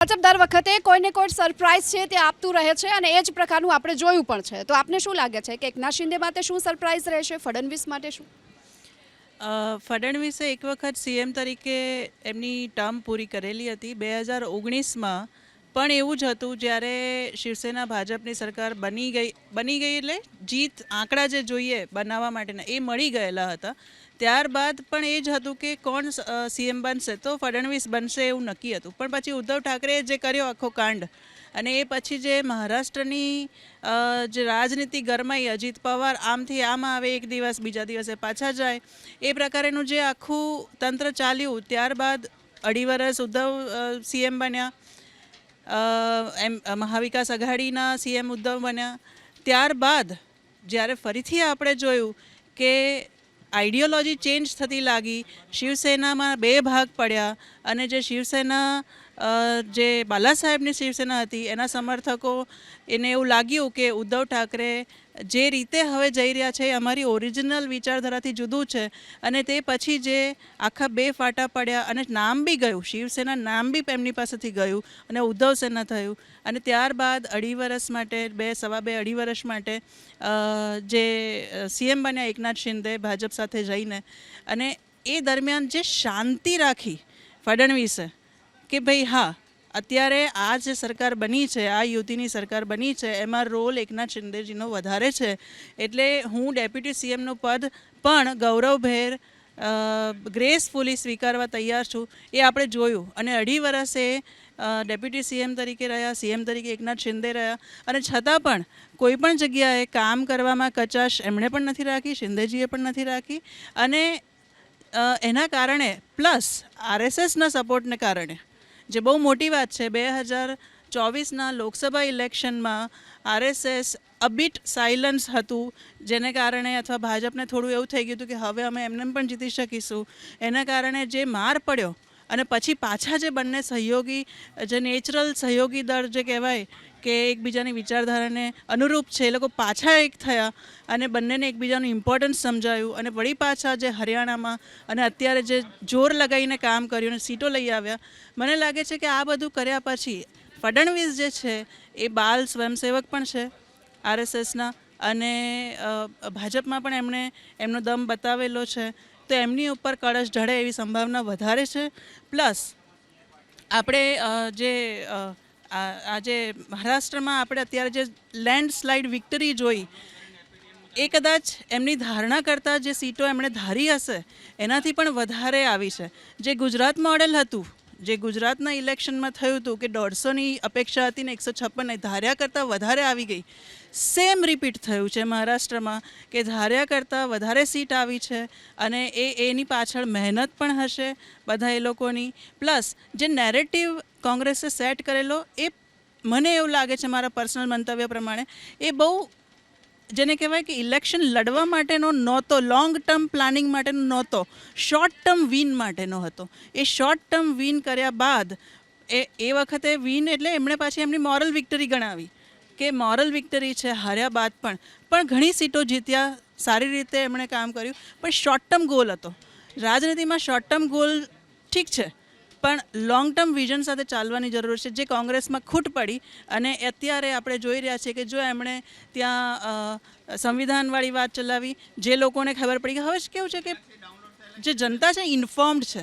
ભાજપ દર વખતે કોઈને કોઈ સરપ્રાઈઝ છે તે આપતું રહે છે અને એ જ પ્રકારનું આપણે જોયું પણ છે. તો આપને શું લાગે છે કે એકનાથ શિંદે માટે શું સરપ્રાઈઝ રહેશે, ફડણવીસ માટે શું? ફડણવીસે એક વખત સીએમ તરીકે એમની ટર્મ પૂરી કરેલી હતી 2019માં, પણ એવું જ હતું જ્યારે શિવસેના ભાજપની સરકાર બની ગઈ એટલે જીત આંકડા જે જોઈએ બનાવવા માટેના એ મળી ગયેલા હતા. ત્યારબાદ પણ એ જ હતું કે કોણ સીએમ બનશે, તો ફડણવીસ બનશે એવું નક્કી હતું. પણ પછી ઉદ્ધવ ઠાકરેએ જે કર્યો આખો કાંડ, અને એ પછી જે મહારાષ્ટ્રની જે રાજનીતિ ગરમાઈ, અજીત પવાર આમથી આમ આવે એક દિવસ, બીજા દિવસે પાછા જાય, એ પ્રકારેનું જે આખું તંત્ર ચાલ્યું. ત્યારબાદ 2.5 વર્ષ ઉદ્ધવ સીએમ બન્યા, મહાવિકાસ આઘાડીના સીએમ ઉદ્ધવ બન્યા. ત્યારબાદ જ્યારે ફરીથી આપણે જોયું કે આઈડિયોલોજી ચેન્જ થતી લાગી, શિવસેનામાં 2 ભાગ પડ્યા, અને જે શિવસેના જે બાલા સાહેબની શિવસેના હતી એના સમર્થકો, એને એવું લાગ્યું કે ઉદ્ધવ ઠાકરે જે રીતે હવે જઈ રહ્યા છે એ અમારી ઓરિજિનલ વિચારધારાથી જુદું છે. અને તે પછી જે આખા 2 ફાટા પડ્યા અને નામ બી ગયું, શિવસેના નામ બી એમની પાસેથી ગયું અને ઉદ્ધવ સેના થયું. અને ત્યારબાદ 2.5 વર્ષ માટે, 2.5 વર્ષ માટે જે સીએમ બન્યા એકનાથ શિંદે ભાજપ સાથે જઈને, અને એ દરમિયાન જે શાંતિ રાખી ફડણવીસે કે ભાઈ હા, અત્યારે આ જે સરકાર બની છે, આ યુતિની સરકાર બની છે, એમાં રોલ એકનાથ શિંદેજીનો વધારે છે, એટલે હું ડેપ્યુટી સીએમનું પદ પણ ગૌરવભેર ગ્રેસફુલી સ્વીકારવા તૈયાર છું. એ આપણે જોયું. અને 2.5 વર્ષે ડેપ્યુટી સીએમ તરીકે રહ્યા, સીએમ તરીકે એકનાથ શિંદે રહ્યા, અને છતાં પણ કોઈ પણ જગ્યાએ કામ કરવામાં કચાશ એમણે પણ નથી રાખી, શિંદેજીએ પણ નથી રાખી. અને એના કારણે પ્લસ આરએસએસના સપોર્ટને કારણે, જે બહુ મોટી વાત છે, 2024ના લોકસભા ઇલેક્શનમાં આરએસએસ અબીટ સાયલન્સ હતું, જેને કારણે અથવા ભાજપને થોડું એવું થઈ ગયું હતું કે હવે અમે એમને પણ જીતી શકીશું. એના કારણે જે માર પડ્યો, અને પછી પાછા જે બંને સહયોગી, જે નેચરલ સહયોગી દળ જે કહેવાય કે એકબીજાની વિચારધારાને અનુરૂપ છે, એ લોકો પાછા એક થયા અને બંનેને એકબીજાનું ઇમ્પોર્ટન્સ સમજાયું, અને વળી પાછા જે હરિયાણામાં અને અત્યારે જે જોર લગાવીને કામ કર્યું અને સીટો લઈ આવ્યા. મને લાગે છે કે આ બધું કર્યા પછી ફડણવીસ જે છે એ બાલ સ્વયંસેવક પણ છે આરએસએસના, અને ભાજપમાં પણ એમણે એમનો દમ બતાવેલો છે. તો એમની ઉપર કળશ ઢળે એવી સંભાવના વધારે છે. પ્લસ આપણે જે આજે મહારાષ્ટ્રમાં આપણે અત્યારે જે લેન્ડસ્લાઇડ વિક્ટરી જોઈ, એ કદાચ એમની ધારણા કરતાં જે સીટો એમણે ધારી હશે એનાથી પણ વધારે આવી છે. જે ગુજરાત મોડેલ હતું, જે ગુજરાતના ઇલેક્શનમાં થયું હતું કે 150ની અપેક્ષા હતી ને 156 ધાર્યા કરતાં વધારે આવી ગઈ, સેમ રિપીટ થયું છે મહારાષ્ટ્રમાં કે ધાર્યા કરતાં વધારે સીટ આવી છે. અને એની પાછળ મહેનત પણ હશે બધા એ લોકોની. પ્લસ જે નેરેટિવ કોંગ્રેસે સેટ કરેલો, એ મને એવું લાગે છે મારા પર્સનલ મંતવ્ય પ્રમાણે, એ બહુ જેને કહેવાય કે ઇલેક્શન લડવા માટેનો નહોતો, લોંગ ટર્મ પ્લાનિંગ માટેનો નહોતો, શોર્ટ ટર્મ વિન માટેનો હતો. એ શોર્ટ ટર્મ વિન કર્યા બાદ એ વખતે વિન એટલે એમણે પાછી એમની મોરલ વિક્ટરી ગણાવી કે મોરલ વિક્ટરી છે, હાર્યા બાદ પણ ઘણી સીટો જીત્યા, સારી રીતે એમણે કામ કર્યું. પણ શોર્ટ ટર્મ ગોલ હતો. રાજનીતિમાં શોર્ટ ટર્મ ગોલ ઠીક છે, પણ લોંગ ટર્મ વિઝન સાથે ચાલવાની જરૂર છે, જે કોંગ્રેસમાં ખૂટ પડી. અને અત્યારે આપણે જોઈ રહ્યા છીએ કે જો એમણે ત્યાં સંવિધાનવાળી વાત ચલાવી, જે લોકોને ખબર પડી કે હવે કેવું છે કે જે જનતા છે ઇન્ફોર્મ્ડ છે,